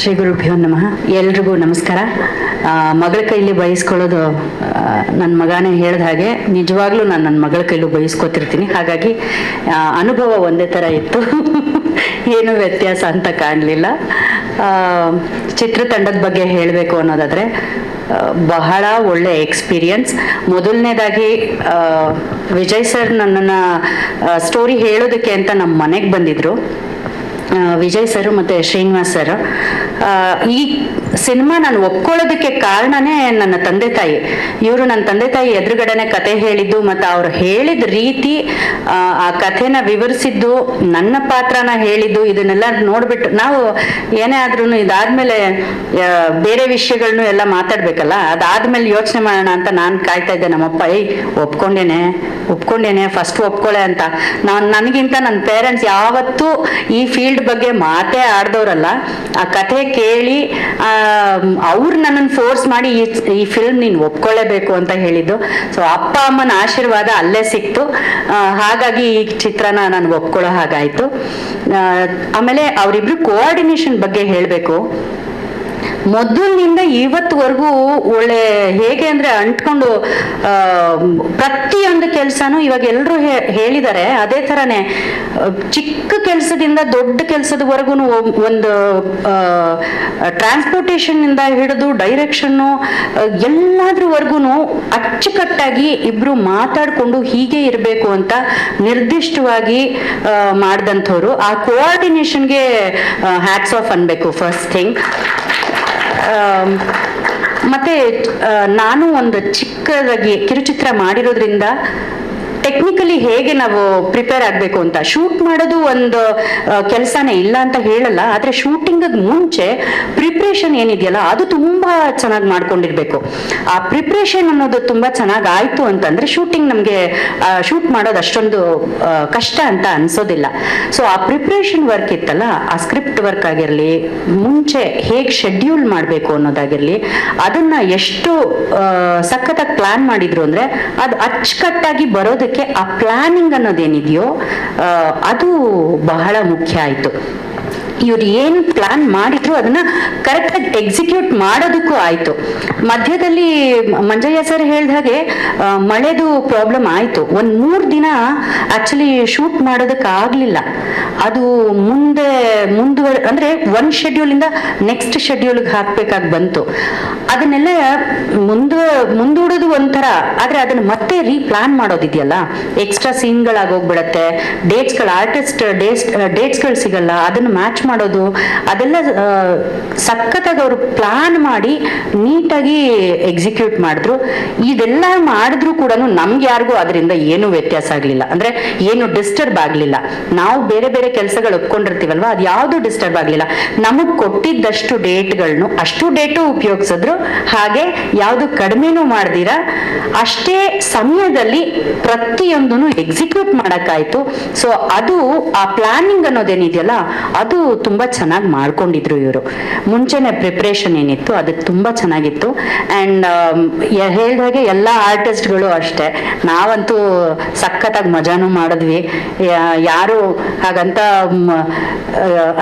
ಶ್ರೀ ಗುರುಭ್ಯೋ ನಮಃ. ಎಲ್ರಿಗೂ ನಮಸ್ಕಾರ. ಮಗಳ ಕೈಲಿ ಬಯಸ್ಕೊಳ್ಳೋದು ನನ್ನ ಮಗನೇ ಹೇಳ್ದ ಹಾಗೆ ನಿಜವಾಗ್ಲೂ ನಾನು ನನ್ನ ಮಗಳ ಕೈಲೂ ಬಯಸ್ಕೊತಿರ್ತೀನಿ. ಹಾಗಾಗಿ ಅನುಭವ ಒಂದೇ ಥರ ಇತ್ತು, ಏನು ವ್ಯತ್ಯಾಸ ಅಂತ ಕಾಣಲಿಲ್ಲ. ಚಿತ್ರತಂಡದ ಬಗ್ಗೆ ಹೇಳಬೇಕು ಅನ್ನೋದಾದರೆ ಬಹಳ ಒಳ್ಳೆ ಎಕ್ಸ್ಪೀರಿಯನ್ಸ್. ಮೊದಲನೇದಾಗಿ ವಿಜಯ್ ಸರ್ ನನ್ನನ್ನು ಸ್ಟೋರಿ ಹೇಳೋದಕ್ಕೆ ಅಂತ ನಮ್ಮ ಮನೆಗೆ ಬಂದಿದ್ರು. ವಿಜಯ್ ಸರ್ ಮತ್ತು ಶ್ರೀನಿವಾಸ್ ಸರ್. ಈ ಸಿನಿಮಾ ನಾನು ಒಪ್ಕೊಳ್ಳೋದಕ್ಕೆ ಕಾರಣನೇ ನನ್ನ ತಂದೆ ತಾಯಿ. ಇವರು ನನ್ನ ತಂದೆ ತಾಯಿ ಎದುರುಗಡೆನೆ ಕತೆ ಹೇಳಿದ್ದು ಮತ್ತು ಅವ್ರು ಹೇಳಿದ ರೀತಿ, ಆ ಕಥೆನ ವಿವರಿಸಿದ್ದು, ನನ್ನ ಪಾತ್ರನ ಹೇಳಿದ್ದು, ಇದನ್ನೆಲ್ಲ ನೋಡ್ಬಿಟ್ಟು ನಾವು ಏನೇ ಆದ್ರೂ ಇದಾದ್ಮೇಲೆ ಬೇರೆ ವಿಷಯಗಳನ್ನೂ ಎಲ್ಲ ಮಾತಾಡ್ಬೇಕಲ್ಲ, ಅದಾದ್ಮೇಲೆ ಯೋಚನೆ ಮಾಡೋಣ ಅಂತ ನಾನು ಕಾಯ್ತಾ ಇದ್ದೆ. ನಮ್ಮಪ್ಪ ಒಪ್ಕೊಂಡೇನೆ ಫಸ್ಟ್ ಒಪ್ಕೊಳ್ಳೆ ಅಂತ. ನನಗಿಂತ ನನ್ನ ಪೇರೆಂಟ್ಸ್ ಯಾವತ್ತೂ ಈ ಫೀಲ್ಡ್ ಬಗ್ಗೆ ಮಾತೇ ಆಡ್ದವ್ರಲ್ಲ. ಆ ಕಥೆ ಕೇಳಿ ಅವ್ರು ನನ್ನನ್ನು ಫೋರ್ಸ್ ಮಾಡಿ ಈ ಫಿಲ್ಮ್ ನೀನು ಒಪ್ಕೊಳ್ಳೇಬೇಕು ಅಂತ ಹೇಳಿದ್ದು. ಸೊ ಅಪ್ಪ ಅಮ್ಮನ ಆಶೀರ್ವಾದ ಅಲ್ಲೇ ಸಿಕ್ತು. ಹಾಗಾಗಿ ಈ ಚಿತ್ರನ ನಾನು ಒಪ್ಕೊಳ್ಳೋ ಹಾಗಾಯ್ತು. ಆಮೇಲೆ ಅವರಿಬ್ರು ಕೋಆರ್ಡಿನೇಷನ್ ಬಗ್ಗೆ ಹೇಳಬೇಕು. ಮೊದಲಿನಿಂದ ಇವತ್ತುವರೆಗೂ ಒಳ್ಳೆ ಹೇಗೆ ಅಂದ್ರೆ ಅಂಟ್ಕೊಂಡು ಪ್ರತಿಯೊಂದು ಕೆಲಸನೂ ಇವಾಗ ಎಲ್ಲರೂ ಹೇಳಿದ್ದಾರೆ ಅದೇ ಥರನೇ, ಚಿಕ್ಕ ಕೆಲಸದಿಂದ ದೊಡ್ಡ ಕೆಲಸದವರೆಗೂ ಒಂದು ಟ್ರಾನ್ಸ್ಪೋರ್ಟೇಷನ್ ಇಂದ ಹಿಡಿದು ಡೈರೆಕ್ಷನ್ನು ಎಲ್ಲಾದ್ರವರೆಗೂ ಅಚ್ಚುಕಟ್ಟಾಗಿ ಇಬ್ರು ಮಾತಾಡ್ಕೊಂಡು ಹೀಗೆ ಇರಬೇಕು ಅಂತ ನಿರ್ದಿಷ್ಟವಾಗಿ ಮಾಡಿದಂಥವ್ರು. ಆ ಕೋಆರ್ಡಿನೇಷನ್ಗೆ ಹ್ಯಾಟ್ಸ್ ಆಫ್ ಅನ್ಬೇಕು ಫಸ್ಟ್ ಥಿಂಗ್. ಮತ್ತೆ ನಾನು ಒಂದು ಚಿಕ್ಕದಾಗಿ ಕಿರುಚಿತ್ರ ಮಾಡಿರೋದ್ರಿಂದ ಟೆಕ್ನಿಕಲಿ ಹೇಗೆ ನಾವು ಪ್ರಿಪೇರ್ ಆಗಬೇಕು ಅಂತ, ಶೂಟ್ ಮಾಡೋದು ಒಂದು ಕೆಲಸನೇ ಇಲ್ಲ ಅಂತ ಹೇಳಲ್ಲ, ಆದರೆ ಶೂಟಿಂಗ್ ಮುಂಚೆ ಪ್ರಿಪ್ರೇಷನ್ ಏನಿದೆಯಲ್ಲ ಅದು ತುಂಬಾ ಚೆನ್ನಾಗಿ ಮಾಡ್ಕೊಂಡಿರ್ಬೇಕು. ಆ ಪ್ರಿಪ್ರೇಷನ್ ಅನ್ನೋದು ತುಂಬಾ ಚೆನ್ನಾಗಿ ಆಯ್ತು ಅಂತಂದ್ರೆ ಶೂಟಿಂಗ್ ನಮಗೆ ಶೂಟ್ ಮಾಡೋದು ಅಷ್ಟೊಂದು ಕಷ್ಟ ಅಂತ ಅನ್ಸೋದಿಲ್ಲ. ಸೊ ಆ ಪ್ರಿಪ್ರೇಷನ್ ವರ್ಕ್ ಇತ್ತಲ್ಲ, ಆ ಸ್ಕ್ರಿಪ್ಟ್ ವರ್ಕ್ ಆಗಿರಲಿ, ಮುಂಚೆ ಹೇಗೆ ಶೆಡ್ಯೂಲ್ ಮಾಡಬೇಕು ಅನ್ನೋದಾಗಿರ್ಲಿ, ಅದನ್ನ ಎಷ್ಟು ಸಖತ್ತಾಗಿ ಪ್ಲಾನ್ ಮಾಡಿದ್ರು ಅಂದ್ರೆ ಅದು ಅಚ್ಚುಕಟ್ಟಾಗಿ ಬರೋದಕ್ಕೆ ಆ ಪ್ಲಾನಿಂಗ್ ಅನ್ನೋದೇನಿದೆಯೋ ಅದು ಬಹಳ ಮುಖ್ಯ ಆಯ್ತು. ಇವ್ರು ಏನು ಪ್ಲಾನ್ ಮಾಡಿದ್ರು ಅದನ್ನ ಕರೆಕ್ಟಾಗಿ ಎಕ್ಸಿಕ್ಯೂಟ್ ಮಾಡೋದಕ್ಕೂ ಆಯ್ತು. ಮಧ್ಯದಲ್ಲಿ ಮಂಜಯ್ಯ ಸರ್ ಹೇಳ್ದ ಹಾಗೆ ಮಳೆದು ಪ್ರಾಬ್ಲಮ್ ಆಯ್ತು. ಒಂದ್ 3 ದಿನ ಆಕ್ಚುಲಿ ಶೂಟ್ ಮಾಡೋದಕ್ಕೆ ಆಗ್ಲಿಲ್ಲ. ಅದು ಅಂದ್ರೆ ಒಂದ್ ಶೆಡ್ಯೂಲ್ ಇಂದ ನೆಕ್ಸ್ಟ್ ಶೆಡ್ಯೂಲ್ಗೆ ಹಾಕ್ಬೇಕಾಗಿ ಬಂತು. ಅದನ್ನೆಲ್ಲ ಮುಂದೂಡೋದು ಒಂಥರ, ಆದ್ರೆ ಅದನ್ನ ಮತ್ತೆ ರೀಪ್ಲಾನ್ ಮಾಡೋದಿದೆಯಲ್ಲ, ಎಕ್ಸ್ಟ್ರಾ ಸೀನ್ಗಳಾಗೋಗ್ಬಿಡತ್ತೆ, ಡೇಟ್ಸ್ಗಳು ಸಿಗಲ್ಲ, ಅದನ್ನ ಮ್ಯಾಚ್ ಮಾಡೋದು, ಅದೆಲ್ಲ ಸಖತ್ತಾಗಿ ಅವರು ಪ್ಲಾನ್ ಮಾಡಿ ನೀಟಾಗಿ ಎಕ್ಸಿಕ್ಯೂಟ್ ಮಾಡಿದ್ರು. ಇದೆಲ್ಲ ಮಾಡಿದ್ರು ಕೂಡ ನಮ್ಗೆ ಯಾರಿಗೂ ಅದರಿಂದ ಏನು ವ್ಯತ್ಯಾಸ ಆಗ್ಲಿಲ್ಲ, ಅಂದ್ರೆ ಏನು ಡಿಸ್ಟರ್ಬ್ ಆಗ್ಲಿಲ್ಲ. ನಾವು ಬೇರೆ ಬೇರೆ ಕೆಲಸಗಳು ಒಪ್ಕೊಂಡಿರ್ತೀವಲ್ವಾ, ಅದು ಯಾವ್ದು ಡಿಸ್ಟರ್ಬ್ ಆಗ್ಲಿಲ್ಲ. ನಮಗ್ ಕೊಟ್ಟಿದ್ದಷ್ಟು ಡೇಟ್ಗಳನ್ನು ಅಷ್ಟು ಡೇಟು ಉಪಯೋಗಿಸಿದ್ರು, ಹಾಗೆ ಯಾವ್ದು ಕಡಿಮೆನೂ ಮಾಡ್ದಿರ ಅಷ್ಟೇ ಸಮಯದಲ್ಲಿ ಪ್ರತಿಯೊಂದನ್ನು ಎಕ್ಸಿಕ್ಯೂಟ್ ಮಾಡಕ್ಕಾಯ್ತು. ಸೊ ಅದು ಆ ಪ್ಲಾನಿಂಗ್ ಅನ್ನೋದೇನಿದೆಯಲ್ಲ ಅದು ತುಂಬಾ ಚೆನ್ನಾಗಿ ಮಾಡ್ಕೊಂಡಿದ್ರು ಇವರು. ಮುಂಚೆನೆ ಪ್ರಿಪ್ರೇಷನ್ ಏನಿತ್ತು ಅದು ತುಂಬಾ ಚೆನ್ನಾಗಿತ್ತು. ಅಂಡ್ ಹೇಳ್ದಾಗೆ ಎಲ್ಲ ಆರ್ಟಿಸ್ಟ್ಗಳು ಅಷ್ಟೇ, ನಾವಂತೂ ಸಖತ್ತಾಗಿ ಮಜಾನು ಮಾಡಿದ್ವಿ. ಯಾರು ಹಾಗಂತ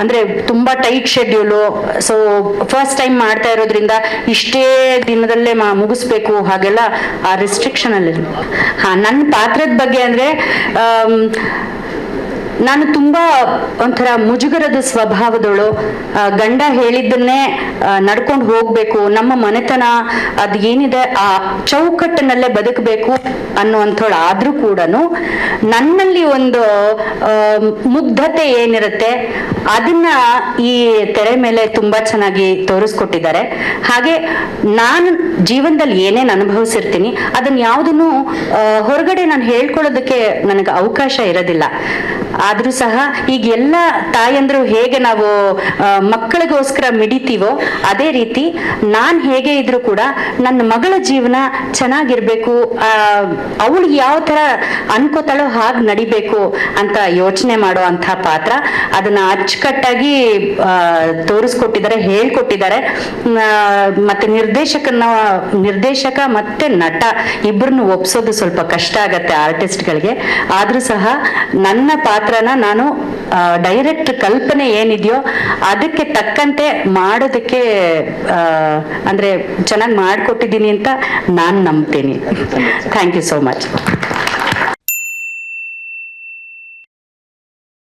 ಅಂದ್ರೆ ತುಂಬಾ tight schedule, so first time ಮಾಡ್ತಾ ಇರೋದ್ರಿಂದ ಇಷ್ಟೇ ದಿನದಲ್ಲೇ ಮುಗಿಸ್ಬೇಕು ಹಾಗೆಲ್ಲ ಆ ರಿಸ್ಟ್ರಿಕ್ಷನ್ ಅಲ್ಲಿ. ನನ್ನ ಪಾತ್ರದ ಬಗ್ಗೆ ಅಂದ್ರೆ ನಾನು ತುಂಬಾ ಒಂಥರ ಮುಜುಗರದ ಸ್ವಭಾವದವಳು. ಗಂಡ ಹೇಳಿದ್ದನ್ನೇ ನಡ್ಕೊಂಡು ಹೋಗ್ಬೇಕು, ನಮ್ಮ ಮನೆತನ ಅದು ಏನಿದೆ ಆ ಚೌಕಟ್ಟಿನಲ್ಲೇ ಬದುಕಬೇಕು ಅನ್ನುವಂಥವಳು ಆದ್ರೂ ಕೂಡ ನನ್ನಲ್ಲಿ ಒಂದು ಮುಗ್ಧತೆ ಏನಿರುತ್ತೆ ಅದನ್ನ ಈ ತೆರೆ ಮೇಲೆ ತುಂಬಾ ಚೆನ್ನಾಗಿ ತೋರಿಸ್ಕೊಟ್ಟಿದ್ದಾರೆ. ಹಾಗೆ ನಾನು ಜೀವನದಲ್ಲಿ ಏನೇನು ಅನುಭವಿಸಿರ್ತೀನಿ ಅದನ್ನ ಯಾವುದನ್ನು ಹೊರಗಡೆ ನಾನು ಹೇಳ್ಕೊಳ್ಳೋದಕ್ಕೆ ನನಗೆ ಅವಕಾಶ ಇರೋದಿಲ್ಲ. ಆದ್ರೂ ಸಹ ಈಗ ಎಲ್ಲ ತಾಯಂದ್ರು ಹೇಗೆ ನಾವು ಮಕ್ಕಳಿಗೋಸ್ಕರ ಮಿಡಿತೀವೋ ಅದೇ ರೀತಿ ನಾನ್ ಹೇಗೆ ಇದ್ರು ಕೂಡ ನನ್ನ ಮಗಳ ಜೀವನ ಚೆನ್ನಾಗಿರ್ಬೇಕು, ಅವಳಿಗೆ ಯಾವ ತರ ಅನ್ಕೋತಾಳೋ ಹಾಗೆ ನಡಿಬೇಕು ಅಂತ ಯೋಚನೆ ಮಾಡೋ ಅಂತ ಪಾತ್ರ. ಅದನ್ನ ಅಚ್ಚುಕಟ್ಟಾಗಿ ತೋರಿಸ್ಕೊಟ್ಟಿದ್ದಾರೆ, ಹೇಳ್ಕೊಟ್ಟಿದ್ದಾರೆ. ಮತ್ತೆ ನಿರ್ದೇಶಕ ಮತ್ತೆ ನಟ ಇಬ್ಬರನ್ನು ಒಪ್ಸೋದು ಸ್ವಲ್ಪ ಕಷ್ಟ ಆಗತ್ತೆ ಆರ್ಟಿಸ್ಟ್ಗಳಿಗೆ. ಆದ್ರೂ ಸಹ ನನ್ನ ಪಾತ್ರ ಪಾತ್ರನ ನಾನು ಡೈರೆಕ್ಟ್ ಕಲ್ಪನೆ ಏನಿದೆಯೋ ಅದಕ್ಕೆ ತಕ್ಕಂತೆ ಮಾಡೋದಕ್ಕೆ ಅಂದ್ರೆ ಚೆನ್ನಾಗಿ ಮಾಡಿಕೊಟ್ಟಿದ್ದೀನಿ ಅಂತ ನಾನು ನಂಬ್ತೀನಿ. Thank you so much.